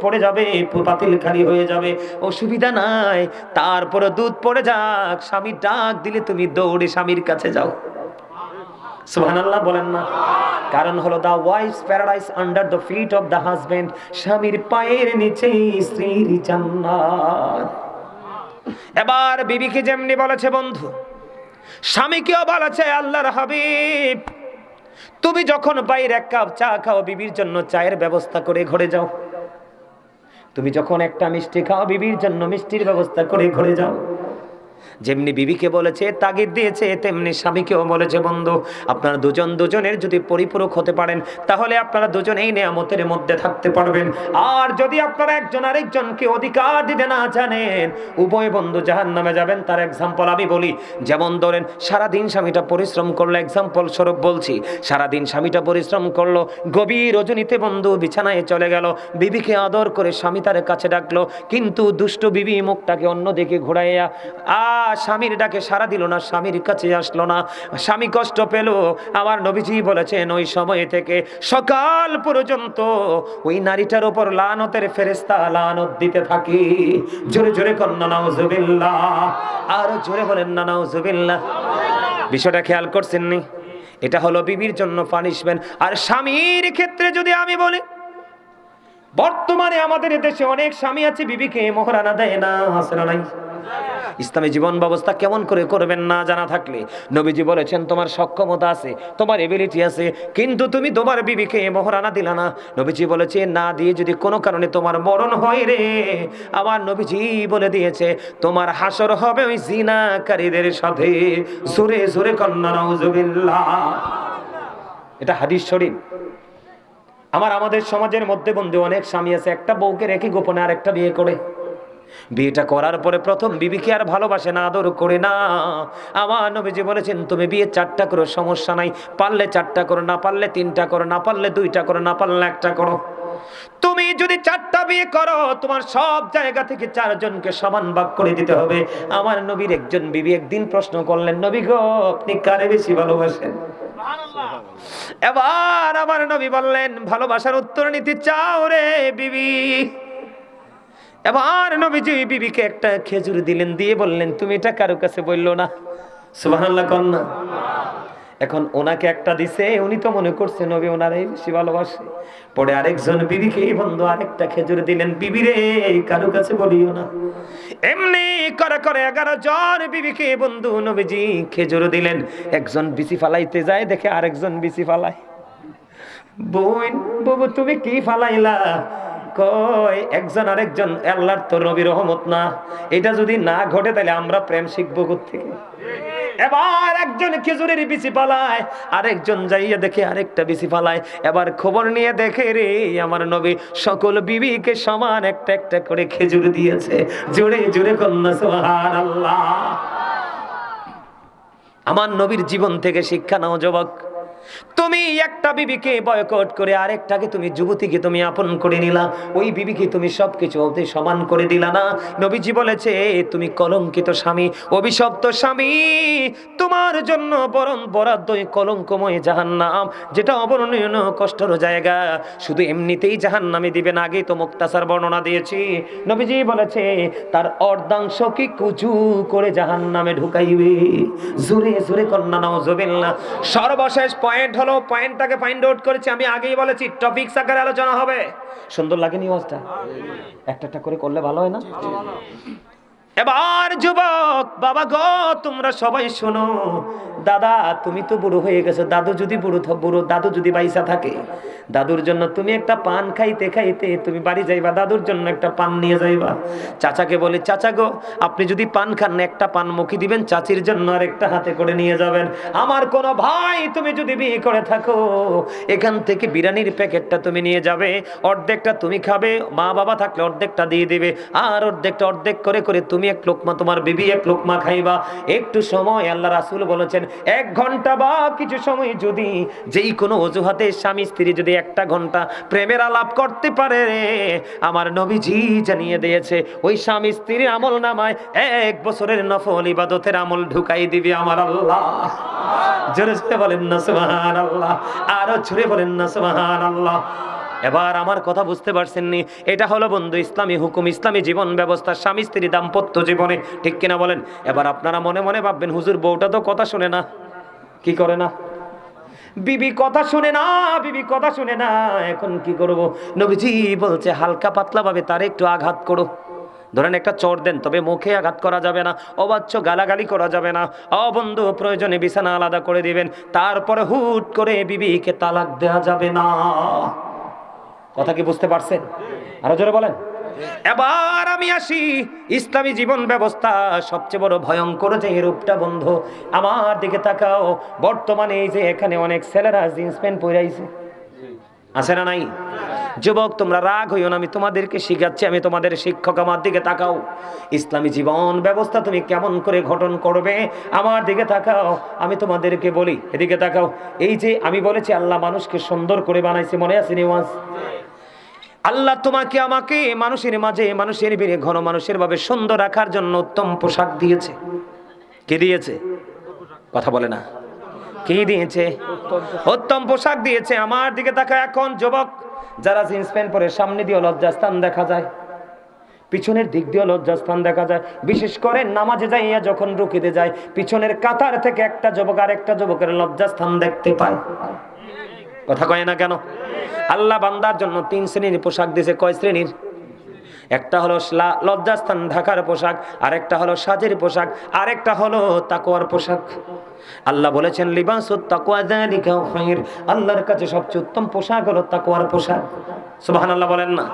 পড়ে যাবে, পাতিল খালি হয়ে যাবে, অসুবিধা নাই। তারপরে দুধ পড়ে যাক, স্বামী ডাক দিলে তুমি দৌড়ে স্বামীর কাছে যাও। সুবহানাল্লাহ বলেন না। কারণ হলো the wife's paradise under the feet of the husband, স্বামীর পায়ের নিচে স্ত্রীর জান্নাত। এবার বিবিকে যেমনি বলেছে বন্ধু, স্বামীকেও বলেছে আল্লাহর হাবিব, তুমি যখন বাইরে এক কাপ চা খাও, বিবির জন্য চায়ের ব্যবস্থা করে ঘরে যাও। তুমি যখন একটা মিষ্টি খাও, বিবির জন্য মিষ্টির ব্যবস্থা করে ঘরে যাও। যেমনি বিবিকে বলেছে, তাগিদ দিয়েছে, তেমনি স্বামীকেও বলেছে বন্ধু, আপনারা দুজন দুজনের যদি পরিপূরক হতে পারেন, তাহলে আপনারা দুজনেই নিয়ামতের মধ্যে থাকতে পারবেন। আর যদি আপনারা একজন আরেকজনকে অধিকার দিতে না জানেন, উভয় বন্ধু জাহান্নামে যাবেন। তার এক্সাম্পল আমি বলি। যেমন ধরেন, সারাদিন স্বামীটা পরিশ্রম করলো, এক্সাম্পল স্বরূপ বলছি, সারাদিন স্বামীটা পরিশ্রম করলো, গভীর রজনীতে বন্ধু বিছানায় চলে গেল, বিবিকে আদর করে স্বামী তার কাছে ডাকলো, কিন্তু দুষ্ট বিবি মুখটাকে অন্যদিকে ঘুরাইয়া স্বামীর ডাকে সাড়া দিল না, স্বামীর কাছে আসলো না, স্বামী কষ্ট পেল। আমার নবীজি বলেছেন, ওই সময় থেকে সকাল পর্যন্ত ওই নারীটার উপর লানতের ফেরেশতা লানত দিতে থাকে। জোরে জোরে কন্না নাউজুবিল্লাহ, আর জোরে বলেন না নাউজুবিল্লাহ। বিষয়টা খেয়াল করছেন নি? এটা হলো বিবির জন্য পানিশমেন্ট। আর স্বামীর ক্ষেত্রে যদি আমি বলি, বর্তমানে আমাদের দেশে অনেক স্বামী আছে বিবিকে মোহরানা দেয় না, আছে না নাই? ইসলামী জীবন ব্যবস্থা কেমন করে করবেন না জানা থাকলে, নবীজি বলেছেন, তোমার সক্ষমতা আছে, তোমার এবিলিটি আছে, কিন্তু তুমি তোমার বিবিকে মোহরানা দিলা না। নবীজি বলেছে, না দিয়ে যদি কোনো কারণে তোমার মরণ হয় রে, আমার নবীজি বলে দিয়েছে, তোমার হাসর হবে ওই জিনাকারীদের সাথে। জোরে জোরে কন্না নাউজুবিল্লাহ। এটা হাদিস শরীফ। আমাদের সমাজের মধ্যে বন্ধু অনেক স্বামী আছে, একটা বউকে রেখে গোপনে আরেকটা বিয়ে করে। বিয়েটা করার পরে প্রথম বিবিকে আর ভালোবাসে না, আদর করে না। আমার নবীজি বলেছেন, তুমি বিয়ে 4টা করো, সমস্যা নাই, পারলে 4টা করো, না পারলে 3টা করো, না পারলে 2টা করো, না পারলে 1টা করো। তুমি যদি 4টা বিয়ে করো, তোমার সব জায়গা থেকে 4 জনকে সমান ভাগ করে দিতে হবে। আমার নবীর একজন বিবি একদিন প্রশ্ন করলেন, নবী গো, আপনি কারে বেশি ভালোবাসেন? এবার আমার নবী বললেন, ভালোবাসার উত্তর নিতে চাও রে বিবি? এবার নবীজি বিবিকে একটা খেজুর দিলেন, দিয়ে বললেন, তুমি এটা কারো কাছে বললো না। সুবহানাল্লাহ কন্না। এখন ওনাকে একটা দিছে, উনি তো মনে করছে নবী ওনারাই বেশি ভালোবাসে। পরে আরেকজন বিবিকে বন্ধু আরেকটা খেজুর দিলেন, বিবি রে কারো কাছে বলিও না। এমনি করে করে 11 জন বিবিকে বন্ধু নবীজি খেজুর দিলেন। একজন বিচি ফালাইতে যায়, দেখে আরেকজন বিচি ফালায়। বোন বাবু, তুমি কি ফালাইলা? কয়, একজন আরেকজন আল্লাহর তো নবী রহমত না, এটা যদি না ঘটে তাহলে আমরা প্রেম শিখবো কোত্থেকে? এবার একজন খেজুরের বিচি পালায়, আরেকজন যাইয়া দেখে আরেকটা বিচি পালায়। এবার খবর নিয়ে দেখে রে, আমার নবী সকল বিবিকে সমান একটা একটা করে খেজুর দিয়েছে। জোরে জোরে কন্যা সুবহানাল্লাহ। আমার নবীর জীবন থেকে শিক্ষা নাও যুবক। তুমি একটা বিবিকে বয়কট করে আরেকটাকে তুমি যুবতীকে তুমি আপন করে নিলা, ওই বিবিকে তুমি সবকিছু ওতে সমান করে দিলা না। নবীজি বলেছে, তুমি কলঙ্কিত স্বামী, অভিশপ্ত স্বামী, তোমার জন্য বরং বরাদ্দ কলঙ্কময় জাহান্নাম, যেটা অবর্ণনীয় কষ্টের জায়গা। শুধু এমনিতেই জাহান্নামে দিবেন, আগেই তো মুক্তাসার বর্ণনা দিয়েছি। নবীজি বলেছে, তার অর্ধাংশ কি কুচু করে জাহান্নামে ঢুকাইবে। জোরে জোরে কন্যা নাউজুবিল্লাহ। সর্বশেষ পয়েন্ট হলো, পয়েন্টটাকে ফাইন্ড আউট করেছি আমি, আগেই বলেছি টপিকস আকারে আলোচনা হবে। সুন্দর লাগে নিউজটা? একটা একটা করে করলে ভালো হয় না? এবার যুবক বাবা গো, তোমরা সবাই শোনো। দাদা তুমি তো বুড়ো হয়ে গেছো, দাদু যদি দাদু যদি বাইসা থাকে, দাদুর জন্য তুমি একটা পান খাইতে খাইতে তুমি বাড়ি যাইবা, দাদুর জন্য একটা পান নিয়ে যাইবা। চাচাকে বলে, চাচা গো, আপনি যদি পান খান, একটা পান মুখে দিবেন, চাচির জন্য আর একটা হাতে করে নিয়ে যাবেন। আমার কোন ভাই তুমি যদি বিয়ে করে থাকো, এখান থেকে বিরিয়ানির প্যাকেটটা তুমি নিয়ে যাবে, অর্ধেকটা তুমি খাবে, মা বাবা থাকলে অর্ধেকটা দিয়ে দিবে, আর অর্ধেকটা অর্ধেক করে করে তুমি এক লোকমা, তোমার বিবি এক লোকমা খাইবা। একটু সময়, আল্লাহ রাসূল বলেছেন 1 ঘন্টা বা কিছু সময় যদি যেই কোনো অজুহাতে স্বামী স্ত্রী যদি 1টা ঘন্টা প্রেমের আলাপ করতে পারে, আমার নবীজি জানিয়ে দিয়েছে, ওই স্বামী স্ত্রীর আমল নামায় 1 বছরের নফল ইবাদতের আমল ঢুকাই দিবে আমার আল্লাহ। জোরে জোরে বলেন না সুবহানাল্লাহ, আরো জোরে বলেন না সুবহানাল্লাহ। এবার আমার কথা বুঝতে পারছেন নি? এটা হলো বন্ধু ইসলামী হুকুম, ইসলামী জীবন ব্যবস্থা, স্বামী স্ত্রী দাম্পত্য জীবনে, ঠিক কিনা বলেন? এবার আপনারা মনে মনে ভাববেন, হুজুর বউটা তো কথা শুনে না, কি করে না? বিবি কথা শুনে না, বিবি কথা শুনে না, এখন কি করব? নবীজি বলছে হালকা পাতলা ভাবে তার একটু আঘাত করো। ধরেন একটা চর দেন, তবে মুখে আঘাত করা যাবে না, অবাচ্য গালাগালি করা যাবে না। বন্ধু প্রয়োজনে বিছানা আলাদা করে দিবেন, তারপরে হুট করে বিবিকে তালাক দেওয়া যাবে না। কথা কি বুঝতে পারছেন? আরো জোরে বলেন। এবার আমি আসি ইসলামী জীবন ব্যবস্থা সবচেয়ে বড় ভয়ঙ্কর যে রূপটা বন্ধু, আমার দিকে তাকাও। বর্তমানে এই যে এখানে অনেক ছেলেরা জিন্স প্যান্ট পরে আইছে, আছে না নাই? যুবক তোমরা রাগ হইও না, আমি তোমাদেরকে শিখাচ্ছি, আমি তোমাদের শিক্ষক। আমার দিকে তাকাও, ইসলামী জীবন ব্যবস্থা তুমি কেমন করে গঠন করবে আমার দিকে তাকাও। আমি তোমাদেরকে বলি, এদিকে তাকাও। এই যে আমি বলেছি আল্লাহ মানুষকে সুন্দর করে বানাইছে, মনে আছে নিওয়াজ? আল্লাহ তোমাকে আমাকে মানুষের মাঝে, মানুষের ভিড়ে, ঘন মানুষের ভাবে সুন্দর রাখার জন্য উত্তম পোশাক দিয়েছে। কে দিয়েছে? কথা বলে না। কি দিয়েছে? উত্তম পোশাক দিয়েছে। আমার দিকে তাকা এখন যুবক, যারা জিন্স প্যান্ট পরে সামনে দিয়ে লজ্জাস্থান দেখা যায়, পিছনের দিক দিয়ে লজ্জাস্থান দেখা যায়, বিশেষ করে নামাজে যাইয়া যখন রুকিতে যায়, পিছনের কাতার থেকে একটা যুবক আর একটা যুবকের লজ্জাস্থান দেখতে পায়। কথা কয় না কেন? আল্লাহ বান্দার জন্য 3 শ্রেণীর পোশাক দিয়েছে। কয় শ্রেণীর? একটা হলো লজ্জাস্থান ঢাকার পোশাক, আরেকটা হলো সাজের পোশাক, আরেকটা হলো তাকওয়ার পোশাক। আল্লাহ বলেছেন লিবাসুত তাকওয়া যালিকা খায়র, আল্লাহর কাছে সবচেয়ে উত্তম পোশাক হলো তাকওয়ার পোশাক। সুবহানাল্লাহ বলেন না?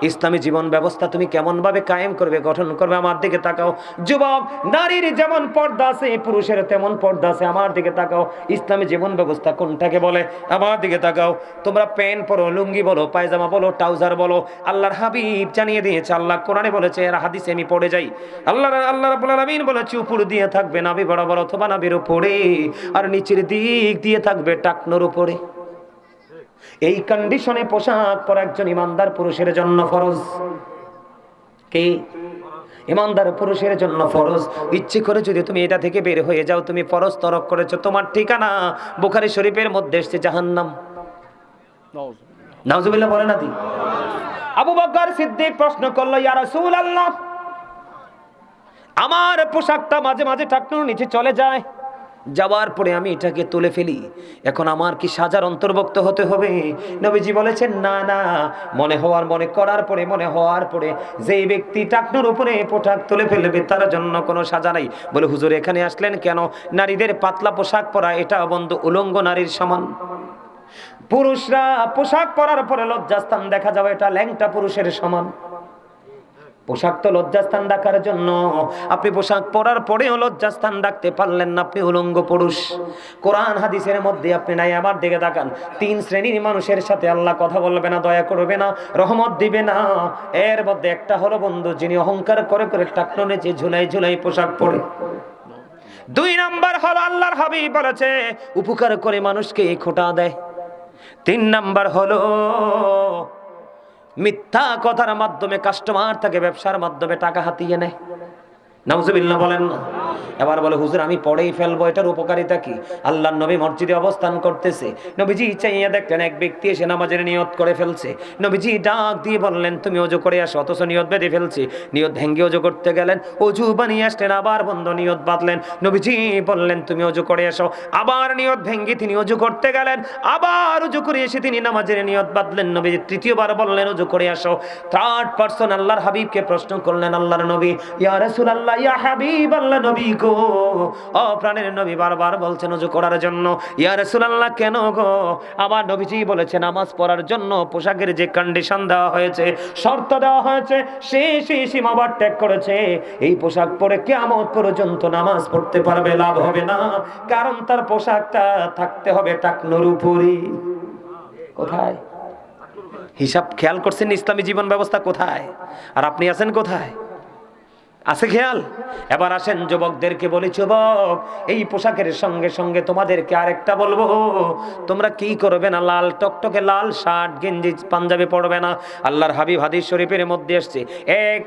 ইসলামী জীবন ব্যবস্থা তুমি কেমন ভাবে কায়েম করবে, গঠন করবে আমার দিকে তাকাও। যুবক, নারীর যেমন পর্দা আছে, পুরুষের তেমন পর্দা আছে। আমার দিকে তাকাও, ইসলামী জীবন ব্যবস্থা কোনটাকে বলে আমার দিকে তাকাও। তোমরা প্যান্ট পরো, লুঙ্গি বলো, পায়জামা বলো, ট্রাউজার বলো, আল্লাহর হাবিব জানিয়ে দিয়েছে, আল্লাহ কোরআনে বলেছে, এর হাদিসে আমি পড়ে যাই। আল্লাহ রাব্বুল আলামিন বলেছে উপর দিয়ে থাকবে নাভি বরাবর অথবা নাভির উপরে, আর নিচের দিক দিয়ে থাকবে টাকনোর উপরে। এই কন্ডিশনে পোশাক পরা একজন ইমানদার পুরুষের জন্য ফরজ। কি? ইমানদার পুরুষের জন্য ফরজ। ইচ্ছে করে যদি তুমি এটা থেকে বের হয়ে যাও, তুমি ফরজ তরক করেছো, তোমার ঠিকানা বুখারী শরীফের মধ্যে এসেছে জাহান্নাম। নাউজুবিল্লাহ বলে না দি? আবু বকর সিদ্দিক প্রশ্ন করলো, ইয়া রাসূলুল্লাহ, আমার পোশাকটা মাঝে মাঝে টাকনোর নিচে চলে যায়, যাওয়ার পরে আমি এটাকে তুলে ফেলি, এখন আমার কি সাজার অন্তর্ভুক্ত হতে হবে? নবীজি বলেছেন না না, মনে হওয়ার পরে যেই ব্যক্তি টাকনোর উপরে পোশাক তুলে ফেলবে তার জন্য কোনো সাজা নাই। বলে হুজুর এখানে আসলেন কেন? নারীদের পাতলা পোশাক পরা এটা বন্ধু উলঙ্গ নারীর সমান। পুরুষরা পোশাক পরার পরে লজ্জাস্থান দেখা যাবে, এটা ল্যাংটা পুরুষের সমান। পোশাক তো লজ্জাস্থান ঢাকার জন্য, আপনি পোশাক পরার পরেও লজ্জাস্থান ঢাকতে পারলেন না, আপনি উলঙ্গ পুরুষ। কোরআন হাদিসের মধ্যে আপনি নাই। আমার দিকে তাকান, 3 শ্রেণীর মানুষের সাথে আল্লাহ কথা বলবে না, দয়া করবে না, রহমত দিবে না। এর মধ্যে একটা হলো বন্ধু, যিনি অহংকার করে করে টাকনো নিচে ঝুলাই ঝুলাই পোশাক পরে। 2 নাম্বার হলো আল্লাহর হাবিব বলেছে উপকার করে মানুষকে খোঁটা দেয়। 3 নাম্বার হলো মিথ্যা কথার মাধ্যমে কাস্টমার থেকে ব্যবসার মাধ্যমে টাকা হাতিয়ে নেয়। নাউজুবিল্লাহ বলেন না? এবার বলে হুজুর আমি পড়েই ফেলবো, এটার উপকারিতা কি? আল্লাহর নবী মসজিদে অবস্থান করতেছে, নবীজি চাইয়া দেখলেন এক ব্যক্তি এসে নামাজের নিয়ত করে ফেলছে। নবীজি ডাক দিয়ে বললেন তুমি ওযু করে আসো, অথচ নিয়ত বেঁধে ফেলছে। নিয়ত ভেঙে ওযু করতে গেলেন, ওযু বানিয়ে আসলেন, আবার বন্ধ নিয়ত বাঁধলেন। নবীজি বললেন তুমি ওযু করে আসো, আবার নিয়ত ভেঙে তিনি ওযু করতে গেলেন, আবার ওযু করে এসে তিনি নামাজের নিয়ত বাঁধলেন। নবীজি তৃতীয়বার বললেন ওযু করে আসো। থার্ড পারসন আল্লাহর হাবিবকে প্রশ্ন করলেন আল্লাহর নবী, ইয়া রাসূলুল্লাহ, ইয়া হাবিবাল্লাহ, নবী গো, ও প্রাণের নবী বারবার বলছেন ওযু করার জন্য। ইয়া রাসূলুল্লাহ কেন গো? আমার নবীজি বলেছেন নামাজ পড়ার জন্য পোশাকের যে কন্ডিশন দেওয়া হয়েছে, শর্ত দেওয়া হয়েছে, সেই সীমাবার ত্যাগ করেছে। এই পোশাক পরে কিয়ামত পর্যন্ত নামাজ পড়তে পারবে, লাভ হবে না, কারণ তার পোশাকটা থাকতে হবে টাকনোর উপরে। কোথায়? হিসাব খেয়াল করছেন? ইসলামী জীবন ব্যবস্থা কোথায়? আর আপনি আছেন কোথায়? আছে খেয়াল? এবার আসেন যুবকদেরকে বলি, যুবক এই পোশাকের সঙ্গে সঙ্গে তোমাদেরকে আরেকটা বলবো, তোমরা কি করবে না, লাল টকটকে লাল শার্ট গেঞ্জি পাঞ্জাবি পরবে না। আল্লাহর হাবিব হাদিস শরীফের মধ্যে আসছে, এক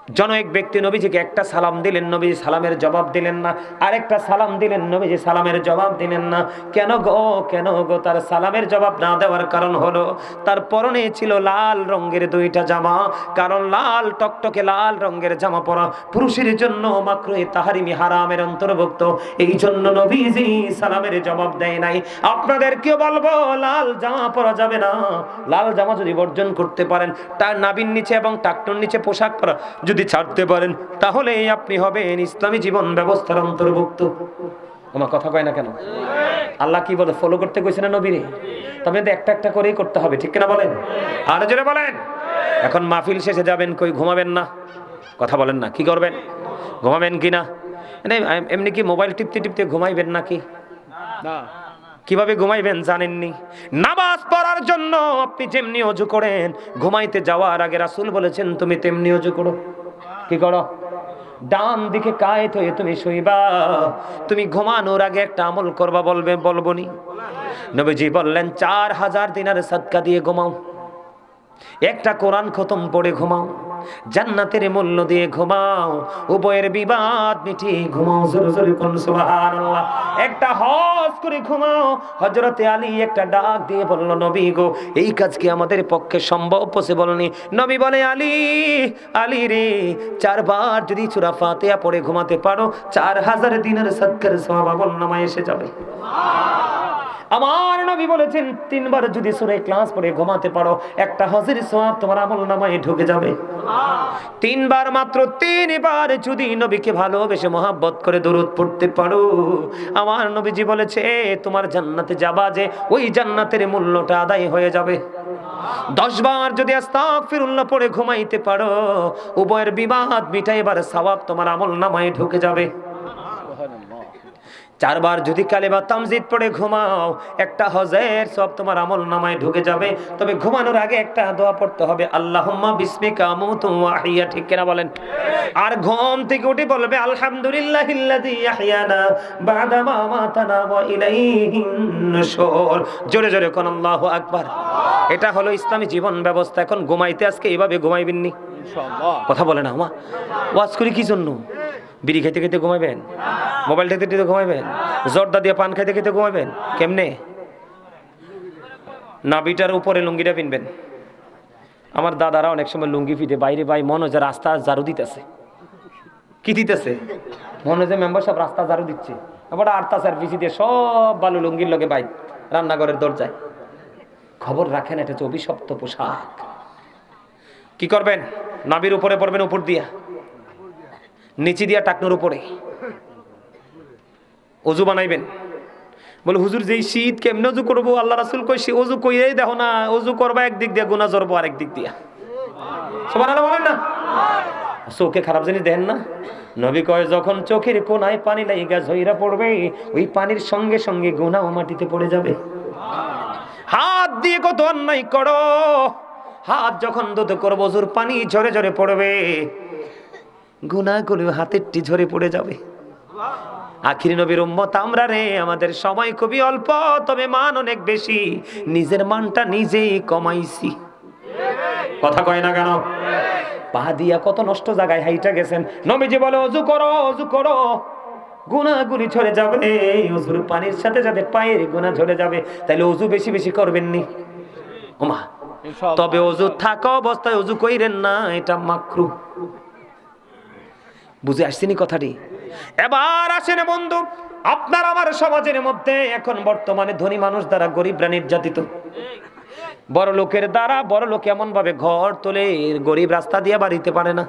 জনৈক ব্যক্তি নবীজিকে একটা সালাম দিলেন, নবীজি সালামের জবাব দিলেন না। আরেকটা সালাম দিলেন, নবীজি সালামের জবাব দিলেন না। কেন গো? তার সালামের জবাব না দেওয়ার কারণ হলো তার পরনে ছিল লাল রঙের দুইটা জামা। কারণ লাল টকটকে লাল রঙের জামা পরা পুরুষের জন্য মাকরুহে তাহরিমি হারামের অন্তর্ভুক্ত। এই জন্য নবীজি সালামের জবাব দেয় নাই। আপনাদেরকে বলবো লাল জামা পরা যাবে না। লাল জামা যদি বর্জন করতে পারেন, তার নাভির নিচে এবং টাকনুর নিচে পোশাক পরা যদি ছাড়তে পারেন, তাহলে আপনি হবেন ইসলামী জীবন ব্যবস্থার অন্তর্ভুক্ত। আমার কথা কয় না কেন? আল্লাহ কি বলে? ফলো করতে কইছে না নবীরে? তবে একটা একটা করেই করতে হবে, ঠিক কিনা বলেন? আর জোরে বলেন। এখন মাহফিল শেষে যাবেন, কই ঘুমাবেন না? কথা বলেন না, কি করবেন? ঘুমাবেন কিনা? এমনি কি মোবাইল টিপতে টিপতে ঘুমাইবেন নাকি? না। কিভাবে ঘুমাইবেন জানেননি? নামাজ পড়ার জন্য আপনি যেমনি ওযু করেন, ঘুমাইতে যাওয়ার আগে রাসূল বলেছেন তুমি তেমনি ওযু করো। কি করো? ডান দিকে কায়েত হয়ে তুমি শুইবা। তুমি ঘুমানোর আগে একটা আমল করবা, বলবনি? নবীজি বললেন 4000 দিনার সাদকা দিয়ে ঘুমাও, একটা কোরআন খতম পড়ে ঘুমাও, জান্নাতের মূল্য দিয়ে ঘুমাও, উভয়ের বিবাদ মিটিয়ে ঘুমাও। জোরে জোরে কোন সুবহানাল্লাহ। একটা হজ করে ঘুমাও। হযরতে আলী একটা ডাক দিয়ে বলল, নবী গো, এই কাজ কি আমাদের পক্ষে সম্ভব? পসিবল নেই। নবী বলে, আলী রে, 4 বার যদি সূরা ফাতিহা পড়ে ঘুমাতে পারো, 4000 দিনের সদকার সওয়াব আমলনামায় এসে যাবে। আমার নবী বলেছেন 3 বার যদি সূরা ইখলাস পড়ে ঘুমাতে পারো, একটা হজের সওয়াব তোমার আমলনামায় ঢুকে যাবে। 3 বার, মাত্র 3 বার যদি নবীকে ভালোবেসে মহব্বত করে দরুদ পড়তে পারো, আমার নবীজি বলেছে তোমার জান্নাতে যাবা যে ওই জান্নাতের মূল্যটা আদায় হয়ে যাবে। 10 বার যদি আস্তাগফিরুল্লাহ পড়ে ঘুমাইতে পারো, উভয়ের বিবাদ মিটাইবার সওয়াব তোমার আমলনামায় ঢুকে যাবে। 4 বার যদি কালেমা তামজিদ পড়ে ঘুমাও, একটা হজের সব তোমার আমলনামায় ঢুকে যাবে। তবে ঘুমানোর আগে একটা দোয়া পড়তে হবে, আল্লাহুম্মা বিসমিকা আমুতু ওয়া আহইয়া, ঠিক কিনা বলেন? আর ঘুম থেকে উঠে বলবে আলহামদুলিল্লাহিল্লাযী আহইয়ানা বা'দা মা আমাতানা ওয়া ইলাইহিন নুশুর। জোরে জোরে কোন আল্লাহু আকবার। এটা হলো ইসলামী জীবন ব্যবস্থা। এখন ঘুমাইতে আজকে এইভাবে ঘুমাইবেন নি? ইনশাআল্লাহ। কথা বলে না আমা? ওয়াজ করি কি জন্য? বিড়ি খাইতে খাইতে ঘুমাইবেন? মোবাইল টেতে টেতে ঘুমাইবেন? জর্দা দিয়ে পান খাইতে খাইতে ঘুমাইবেন? কেমনে? নাভিটার উপরে লুঙ্গিটা পিনবেন। আমার দাদারা অনেক সময় লুঙ্গি ফিটে বাইরে ভাই মনে হয় রাস্তা ঝাড়ু দিতেছে। কি দিতেছে? মনে হয় মেম্বার সব রাস্তা ঝাড়ু দিচ্ছে। আবার আটটা পিছি দিয়ে সব বালু লুঙ্গির লগে বাইক রান্নাঘরের দরজায়। খবর রাখেন, এটা 24 সপ্তাহ পোশাক। কি করবেন? নাভির উপরে পড়বেন, উপর দিয়া, নিচে দিয়া টাকনুর উপরে ওযু বানাইবেন। বলে হুজুর যেই শীত কেমনে ওযু করবো? আল্লাহ রাসূল কই সে ওযু কইরাই দেখো না, ওযু করবা একদিক দিয়ে, গুনাহ জরবো আরেক দিক দিয়া। সুবহানাল্লাহ বলেন না? চোখে খারাপ জিনিস দেখেন না? নবী কয় যখন চোখের কোনায় পানি লাইগা ঝইরা পড়বে, ওই পানির সঙ্গে সঙ্গে গুনাহও মাটিতে পড়ে যাবে। হাত দিয়ে কত অন্যায় করো, হাত যখন দুধ করবো ওযুর পানি ঝরে ঝরে পড়বে, গুনাহগুলো হাতের টি ঝরে পড়ে যাবে। আখির নবীর উম্মত আমরা রে, আমাদের সময় খুবই অল্প, তবে মান অনেক বেশি। নিজের মানটা নিজেই কমাইছি। কথা কয় না কেন? পা দিয়া কত নষ্ট জায়গায় হাইটা গেছেন। নবীজি বলে ওযু করো, ওযু করো, গুনাহগুলি ঝরে যাবে। ওযুর পানির সাথে সাথে পায়ের গুনাহ ঝরে যাবে। তাইলে ওযু বেশি বেশি করবেন নি? ওমা, তবে ওযু থাকা অবস্থায় ওযু কইরেন না, এটা মাকরুহ। বুঝে আসছেনি কথাটি? এবার আসেন বন্ধু, আপনার আমার সমাজের মধ্যে এখন বর্তমানে ধনী মানুষ দ্বারা গরিবরা নির্যাতিত। বড় লোকের দ্বারা বড় লোক এমন ভাবে ঘর তোলে, গরিব রাস্তা দিয়ে বাড়িতে পারে না।